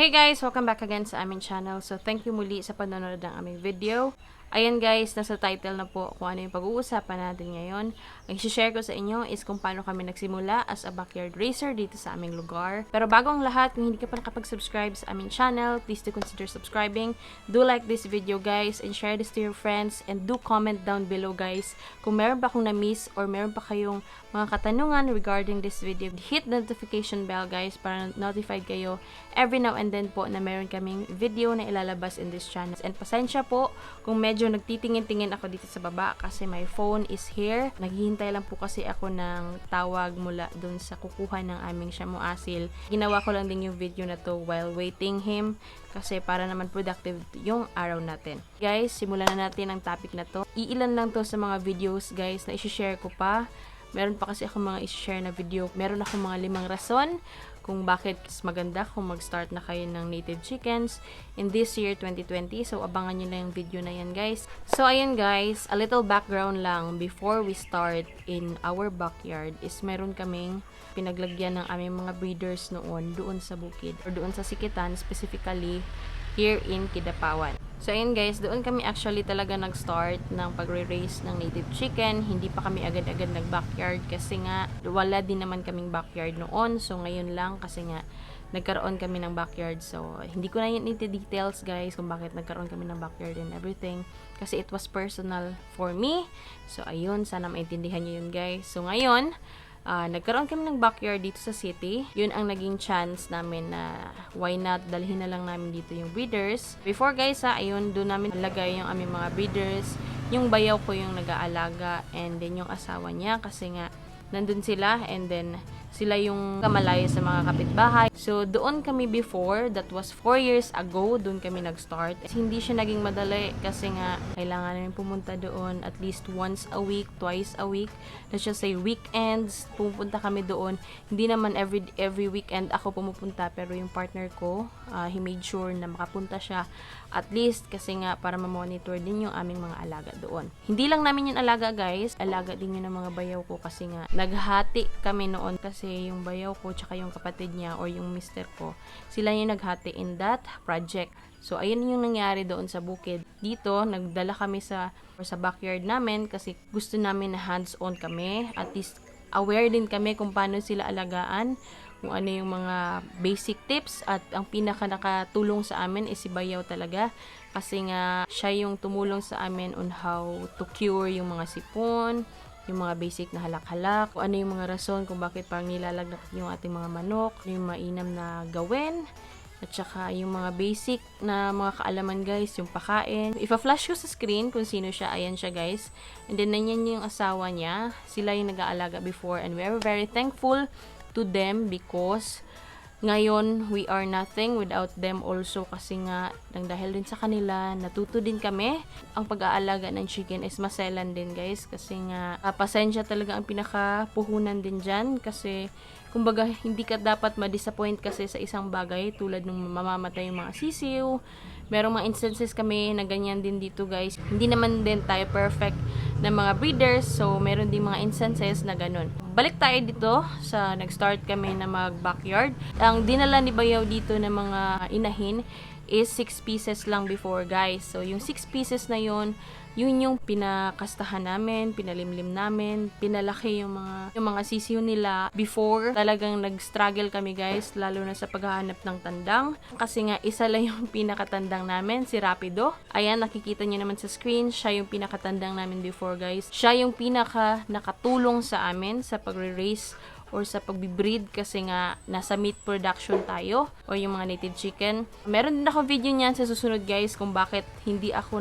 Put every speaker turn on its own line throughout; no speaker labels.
Hey guys! Welcome back again sa aming channel. So, thank you muli sa panonood ng aming video. Ayan guys, nasa title na po kung ano yung pag-uusapan natin ngayon. Ang i-share ko sa inyo is kung paano kami nagsimula as a backyard racer dito sa aming lugar. Pero bago ang lahat, kung hindi ka pa nakapag-subscribe sa aming channel, please do consider subscribing. Do like this video guys and share this to your friends and do comment down below guys kung meron pa akong na-miss or meron pa kayong mga katanungan regarding this video. Hit the notification bell guys para notified kayo every now and then po na meron kaming video na ilalabas in this channel. And pasensya po kung medyo nagtitingin-tingin ako dito sa baba kasi my phone is here. Naghihintay lang po kasi ako ng tawag mula dun sa kukuha ng aming shamuasil. Ginawa ko lang din yung video na to while waiting him kasi para naman productive yung araw natin. Guys, simulan na natin ang topic na to. Iilan lang to sa mga videos guys na i-share ko pa. Meron pa kasi ako mga i-share na video. Meron ako mga 5 rason kung bakit maganda kung mag-start na kayo ng native chickens in this year 2020. So, abangan nyo na yung video na yan guys. So, ayan guys, a little background lang before we start in our backyard is meron kaming pinaglagyan ng aming mga breeders noon doon sa bukid or doon sa sikitan, specifically here in KIDAPAWAN. So, ayun guys, doon kami actually talaga nag-start ng pagre-raise ng native chicken. Hindi pa kami agad-agad nag-backyard kasi nga wala din naman kaming backyard noon. So, ngayon lang kasi nga nagkaroon kami ng backyard. So, hindi ko na yun details guys kung bakit nagkaroon kami ng backyard and everything. Kasi it was personal for me. So, ayun, sana maintindihan nyo yun guys. So, ngayon, nagkaroon kami ng backyard dito sa city. Yun ang naging chance namin na why not dalhin na lang namin dito yung breeders. Before guys ayun, doon namin lagay yung aming mga breeders. Yung bayaw ko yung nag-aalaga and then yung asawa niya kasi nga nandun sila and then sila yung kamalayo sa mga kapitbahay. So, doon kami before, that was 4 years ago, doon kami nag-start. Hindi siya naging madali kasi nga kailangan namin pumunta doon at least once a week, twice a week. Let's just say weekends, pumunta kami doon. Hindi naman every weekend ako pumupunta pero yung partner ko, he made sure na makapunta siya at least kasi nga para ma-monitor din yung aming mga alaga doon. Hindi lang namin yung alaga guys, alaga din yun ng mga bayaw ko kasi nga naghati kami noon kasi yung bayaw ko tsaka yung kapatid niya or yung mister ko, sila yung naghati in that project. So, ayun yung nangyari doon sa bukid. Dito, nagdala kami sa backyard namin kasi gusto namin na hands-on kami. At least, aware din kami kung paano sila alagaan, kung ano yung mga basic tips. At ang pinaka nakatulong sa amin is si bayaw talaga. Kasi nga, siya yung tumulong sa amin on how to cure yung mga sipon, yung mga basic na halak-halak, kung ano yung mga rason kung bakit parang nilalagnak yung ating mga manok, yung mainam na gawin, at saka yung mga basic na mga kaalaman guys, yung pakain. Ipa-flash ko sa screen kung sino siya, ayan siya guys. And then nanyan yung asawa niya, sila yung nag-aalaga before and we are very thankful to them because ngayon, we are nothing without them also kasi nga, nang dahil din sa kanila, natuto din kami. Ang pag-aalaga ng chicken is maselan din guys kasi nga, pasensya talaga ang pinakapuhunan din dyan kasi, kumbaga, hindi ka dapat ma-disappoint kasi sa isang bagay tulad nung mamamatay yung mga sisiw. Merong mga instances kami na ganyan din dito guys. Hindi naman din tayo perfect na mga breeders. So, meron din mga instances na ganun. Balik tayo dito sa nag-start kami na mag-backyard. Ang dinala ni Bayaw dito ng mga inahin is 6 pieces lang before guys. So, yung 6 pieces na yun yung pinakastahan namin, pinalimlim namin, pinalaki yung mga sisiyo nila. Before, talagang nag-struggle kami guys, lalo na sa paghahanap ng tandang. Kasi nga, isa lang yung pinakatandang namin, si Rapido. Ayan, nakikita nyo naman sa screen, siya yung pinakatandang namin before guys. Siya yung pinaka nakatulong sa amin sa pagre-raise or sa pagbi-breed kasi nga nasa meat production tayo or yung mga native chicken. Meron din ako video niyan sa susunod guys kung bakit hindi ako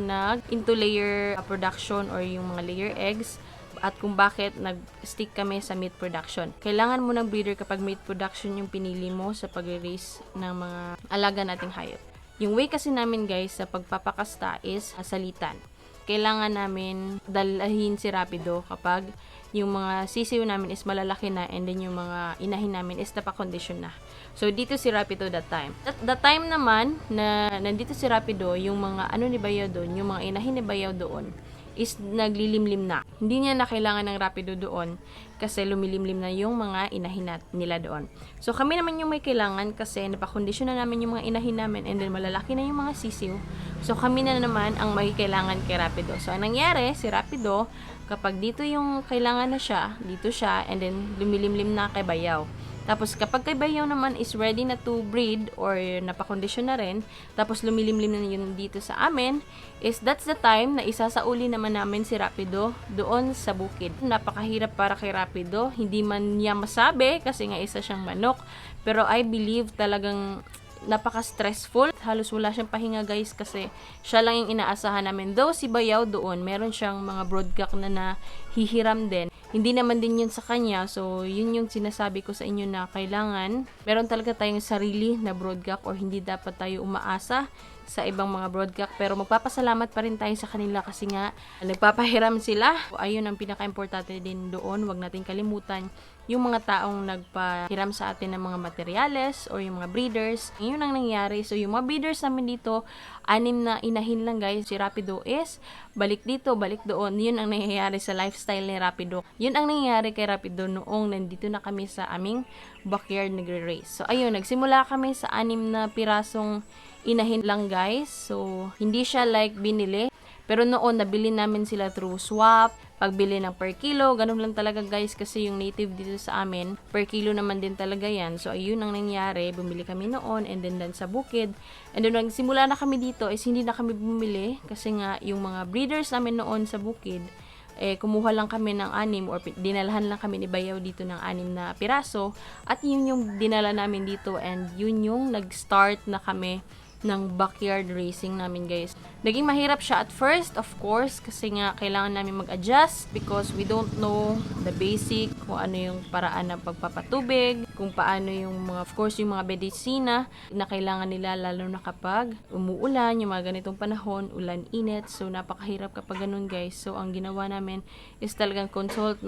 into layer production or yung mga layer eggs at kung bakit nag-stick kami sa meat production. Kailangan mo ng breeder kapag meat production yung pinili mo sa pag-raise ng mga alaga nating hayop. Yung way kasi namin guys sa pagpapakasta is salitan. Kailangan namin dalahin si Rapido kapag yung mga sisiw namin is malalaki na and then yung mga inahin namin is napakondisyon na. So, dito si Rapido that time. That time naman na nandito si Rapido, yung mga ano ni Bayaw doon, yung mga inahin ni Bayaw doon is naglilimlim na. Hindi niya na kailangan ng rapido doon kasi lumilimlim na yung mga inahin nila doon. So kami naman yung may kailangan kasi napakondisyon na namin yung mga inahin namin and then malalaki na yung mga sisiw. So kami na naman ang may kailangan kay rapido. So ang nangyari, si rapido, kapag dito yung kailangan na siya, dito siya, and then lumilimlim na kay bayaw. Tapos kapag kay bayaw naman is ready na to breed or napakondisyon na rin, tapos lumilimlim na yun dito sa amin, is that's the time na isasauli naman namin si Rapido doon sa bukid. Napakahirap para kay Rapido, hindi man niya masabi kasi nga isa siyang manok, pero I believe talagang napaka-stressful. Halos wala siyang pahinga guys kasi siya lang yung inaasahan namin. Though si bayaw doon, meron siyang mga broodcock na nahihiram din. Hindi naman din yun sa kanya. So, yun yung sinasabi ko sa inyo na kailangan meron talaga tayong sarili na broodcock or hindi dapat tayo umaasa sa ibang mga broodcock. Pero magpapasalamat pa rin tayo sa kanila kasi nga nagpapahiram sila. So, ayun ang pinaka-importante din doon. Huwag natin kalimutan yung mga taong nagpahiram sa atin ng mga materyales or yung mga breeders. Yun ang nangyari. So, yung mga breeders namin dito, 6 na inahin lang guys. Si Rapido is balik dito, balik doon. Yun ang nangyayari sa lifestyle ni Rapido. Yun ang nangyayari kay Rapido noong nandito na kami sa aming backyard nagre-race. So, ayun, nagsimula kami sa 6 na pirasong inahin lang guys. So, hindi siya like binili. Pero noon, nabili namin sila through swap, pagbili ng per kilo, ganun lang talaga guys kasi yung native dito sa amin, per kilo naman din talaga yan. So, ayun ang nangyari, bumili kami noon and then sa bukid. And then, nagsimula na kami dito is hindi na kami bumili kasi nga yung mga breeders namin noon sa bukid, kumuha lang kami ng 6 or dinalahan lang kami ni bayaw dito ng 6 na piraso at yun yung dinala namin dito and yun yung nag-start na kami ng backyard racing namin guys. Naging mahirap siya at first, of course, kasi nga kailangan namin mag-adjust because we don't know the basic, kung ano yung paraan ng pagpapatubig, kung paano yung mga, of course, yung mga medisina na kailangan nila lalo na kapag umuulan, yung mga ganitong panahon, ulan, init. So, napakahirap kapag ganun guys. So, ang ginawa namin is talagang consult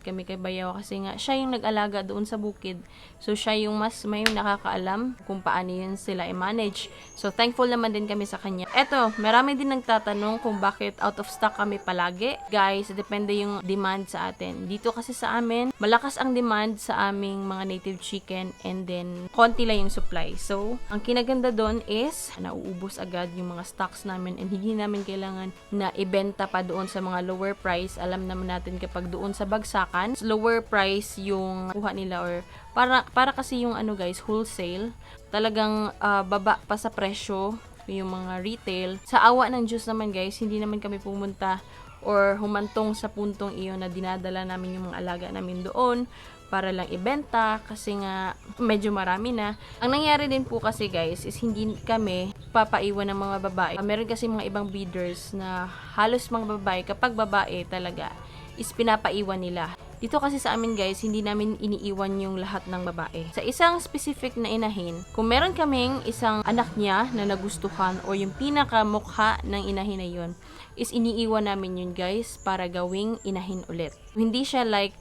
kami kay bayaw kasi nga siya yung nag-alaga doon sa bukid. So, siya yung mas may nakakaalam kung paano yun sila i-manage. So, thankful naman din kami sa kanya. Eto, marami din nagtatanong kung bakit out of stock kami palagi. Guys, depende yung demand sa atin. Dito kasi sa amin, malakas ang demand sa aming mga native chicken and then konti lang yung supply. So, ang kinaganda doon is nauubos agad yung mga stocks namin and hindi namin kailangan na ibenta pa doon sa mga lower price. Alam naman natin kapag doon sa bagsakan, lower price yung kuha nila or para kasi yung ano guys, wholesale, talagang baba pa sa presyo yung mga retail. Sa awa ng Diyos naman guys, hindi naman kami pumunta or humantong sa puntong iyon na dinadala namin yung mga alaga namin doon para lang ibenta kasi nga medyo marami na. Ang nangyari din po kasi guys is hindi kami papaiwan ng mga babae. Meron kasi mga ibang breeders na halos mga babae, kapag babae talaga is pinapaiwan nila. Dito kasi sa amin guys, hindi namin iniiwan yung lahat ng babae. Sa isang specific na inahin, kung meron kaming isang anak niya na nagustuhan o yung pinakamukha ng inahin na yun, is iniiwan namin yun guys para gawing inahin ulit. Hindi siya like,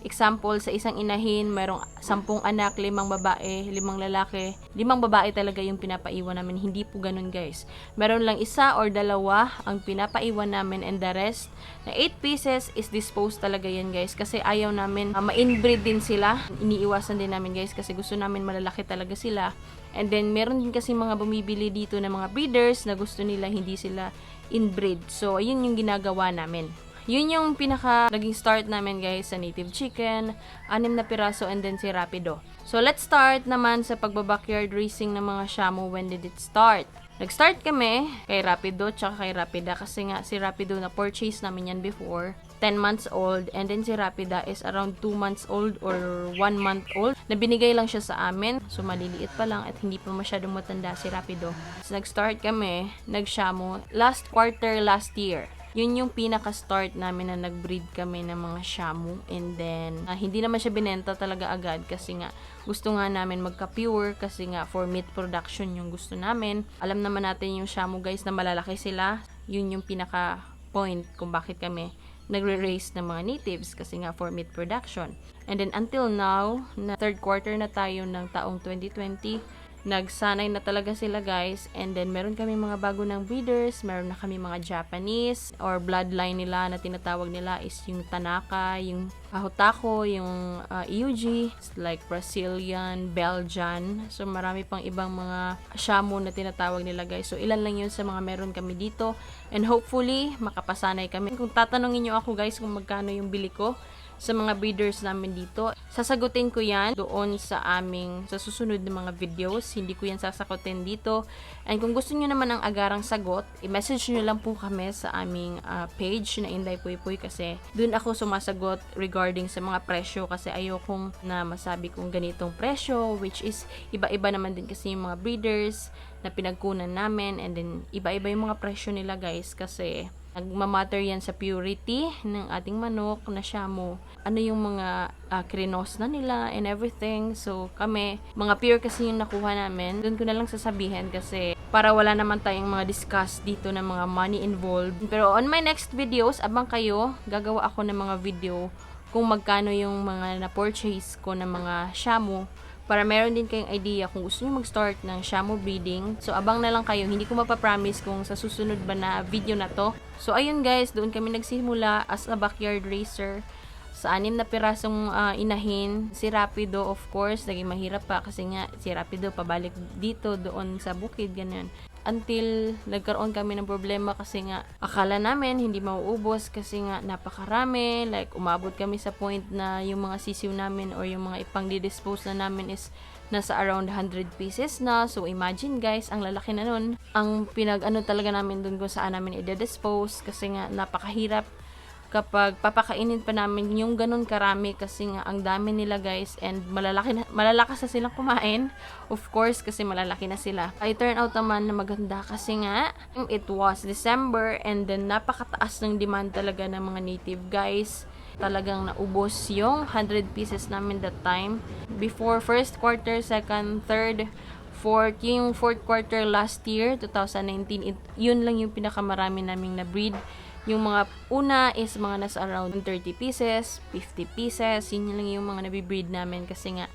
example, sa isang inahin, mayroong 10 anak, 5 babae, 5 lalaki. 5 babae talaga yung pinapaiwan namin. Hindi po ganun guys. Meron lang 1 or 2 ang pinapaiwan namin and the rest na 8 pieces is disposed talaga yan guys. Kasi ayaw namin ma-inbreed din sila. Iniiwasan din namin guys kasi gusto namin malalaki talaga sila. And then meron din kasi mga bumibili dito na mga breeders na gusto nila hindi sila inbreed. So ayun yung ginagawa namin. Yun yung naging start namin guys sa native chicken, 6 na piraso and then si Rapido. So let's start naman sa pagbabackyard racing ng mga shamu. When did it start? Nag-start kami kay Rapido tsaka kay Rapida kasi nga si Rapido na purchase namin yan before, 10 months old, and then si Rapida is around 2 months old or 1 month old. Nabinigay lang siya sa amin, so maliliit pa lang at hindi pa masyadong matanda si Rapido. So nag-start kami, nag-shamu last quarter last year. Yun yung pinaka-start namin na nag-breed kami ng mga shamu. And then, hindi naman siya binenta talaga agad kasi nga gusto nga namin magka-pure kasi nga for meat production yung gusto namin. Alam naman natin yung shamu guys na malalaki sila. Yun yung pinaka-point kung bakit kami nagre-raise ng mga natives kasi nga for meat production. And then until now, na third quarter na tayo ng taong 2020, nagsanay na talaga sila guys. And then meron kami mga bago ng breeders, meron na kami mga Japanese or bloodline nila na tinatawag nila is yung Tanaka, yung Hotako, yung EUG, like Brazilian, Belgian. So marami pang ibang mga Shamu na tinatawag nila guys. So ilan lang yun sa mga meron kami dito. And hopefully makapasanay kami. Kung tatanungin nyo ako guys kung magkano yung bili ko sa mga breeders namin dito, sasagutin ko yan doon sa susunod na mga videos. Hindi ko yan sasagutin dito. And kung gusto nyo naman ng agarang sagot, i-message nyo lang po kami sa aming page na Inday Puy Puy, kasi doon ako sumasagot regarding sa mga presyo, kasi ayokong na masabi kung ganitong presyo, which is iba-iba naman din kasi yung mga breeders na pinagkunan namin, and then iba-iba yung mga presyo nila guys, kasi nagmamatter yan sa purity ng ating manok na Shamu. Ano yung mga krinos na nila and everything. So kami, mga pure kasi yung nakuha namin. Doon ko na lang sasabihin kasi para wala naman tayong mga discuss dito ng mga money involved. Pero on my next videos, abang kayo, gagawa ako ng mga video kung magkano yung mga na-purchase ko ng mga Shamu, para meron din kayong idea kung gusto nyo mag-start ng Shamu breeding. So, abang na lang kayo. Hindi ko mapapromise kung sa susunod ba na video na to. So, ayun guys, doon kami nagsimula as a backyard racer. Sa 6 na pirasong inahin. Si Rapido, of course, naging mahirap pa kasi nga si Rapido pabalik dito, doon sa bukid, ganyan. Until nagkaroon kami ng problema kasi nga akala namin hindi mauubos kasi nga napakarami. Like umabot kami sa point na yung mga sisiw namin or yung mga ipang didispose na namin is nasa around 100 pieces na. So imagine guys, ang lalaki na nun. Ang pinag-ano talaga namin dun kung saan namin i-dispose kasi nga napakahirap kapag papakainin pa namin yung ganun karami, kasi nga ang dami nila guys, and malalakas na silang kumain, of course, kasi malalaki na sila. I turn out naman na maganda kasi nga it was December, and then napakataas ng demand talaga ng mga native guys. Talagang naubos yung 100 pieces namin that time. Before first quarter, second, third, fourth, yung fourth quarter last year, 2019, yun lang yung pinakamarami naming na-breed. Yung mga una is mga nasa around 30 pieces, 50 pieces. Yun lang yung mga nabibreed namin kasi nga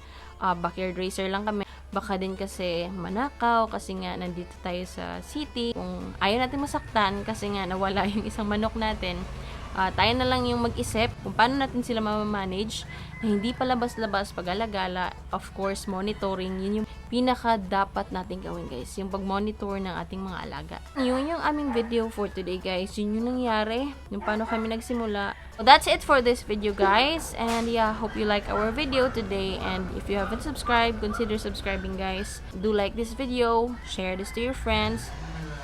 backyard racer lang kami. Baka din kasi manakaw kasi nga nandito tayo sa city. Kung ayaw natin masaktan kasi nga nawala yung isang manok natin, tayo na lang yung mag-isip kung paano natin sila mamamanage na hindi palabas-labas pag-alagala. Of course, monitoring, yun yung pinaka dapat natin gawin guys, yung pag-monitor ng ating mga alaga. Yun yung aming video for today guys, yun yung nangyari, yung paano kami nagsimula. So that's it for this video guys, and yeah, hope you like our video today, and if you haven't subscribed, consider subscribing guys. Do like this video, share this to your friends,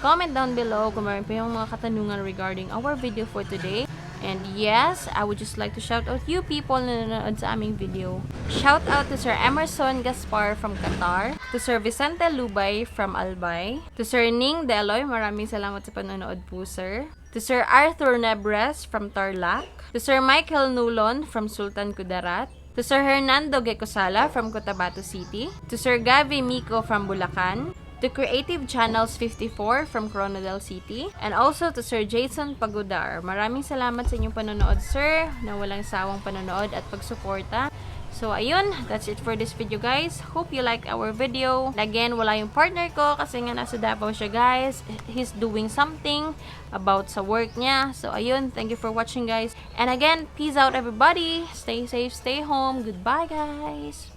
comment down below kung meron pa yung mga katanungan regarding our video for today. And yes, I would just like to shout out you people na nanonood sa aming video. Shout out to Sir Emerson Gaspar from Qatar, to Sir Vicente Lubay from Albay, to Sir Ning Deloy, maraming salamat sa panonood po sir, to Sir Arthur Nebres from Tarlac, to Sir Michael Nulon from Sultan Kudarat, to Sir Hernando Gekosala from Cotabato City, to Sir Gavi Miko from Bulacan, to Creative Channels 54 from Coronadal City, and also to Sir Jason Pagudar. Maraming salamat sa inyong panonood, sir, na walang sawang panonood at pagsuporta. So, ayun, that's it for this video, guys. Hope you liked our video. Again, wala yung partner ko kasi nga nasa Davao siya, guys. He's doing something about sa work niya. So, ayun, thank you for watching, guys. And again, peace out, everybody. Stay safe, stay home. Goodbye, guys.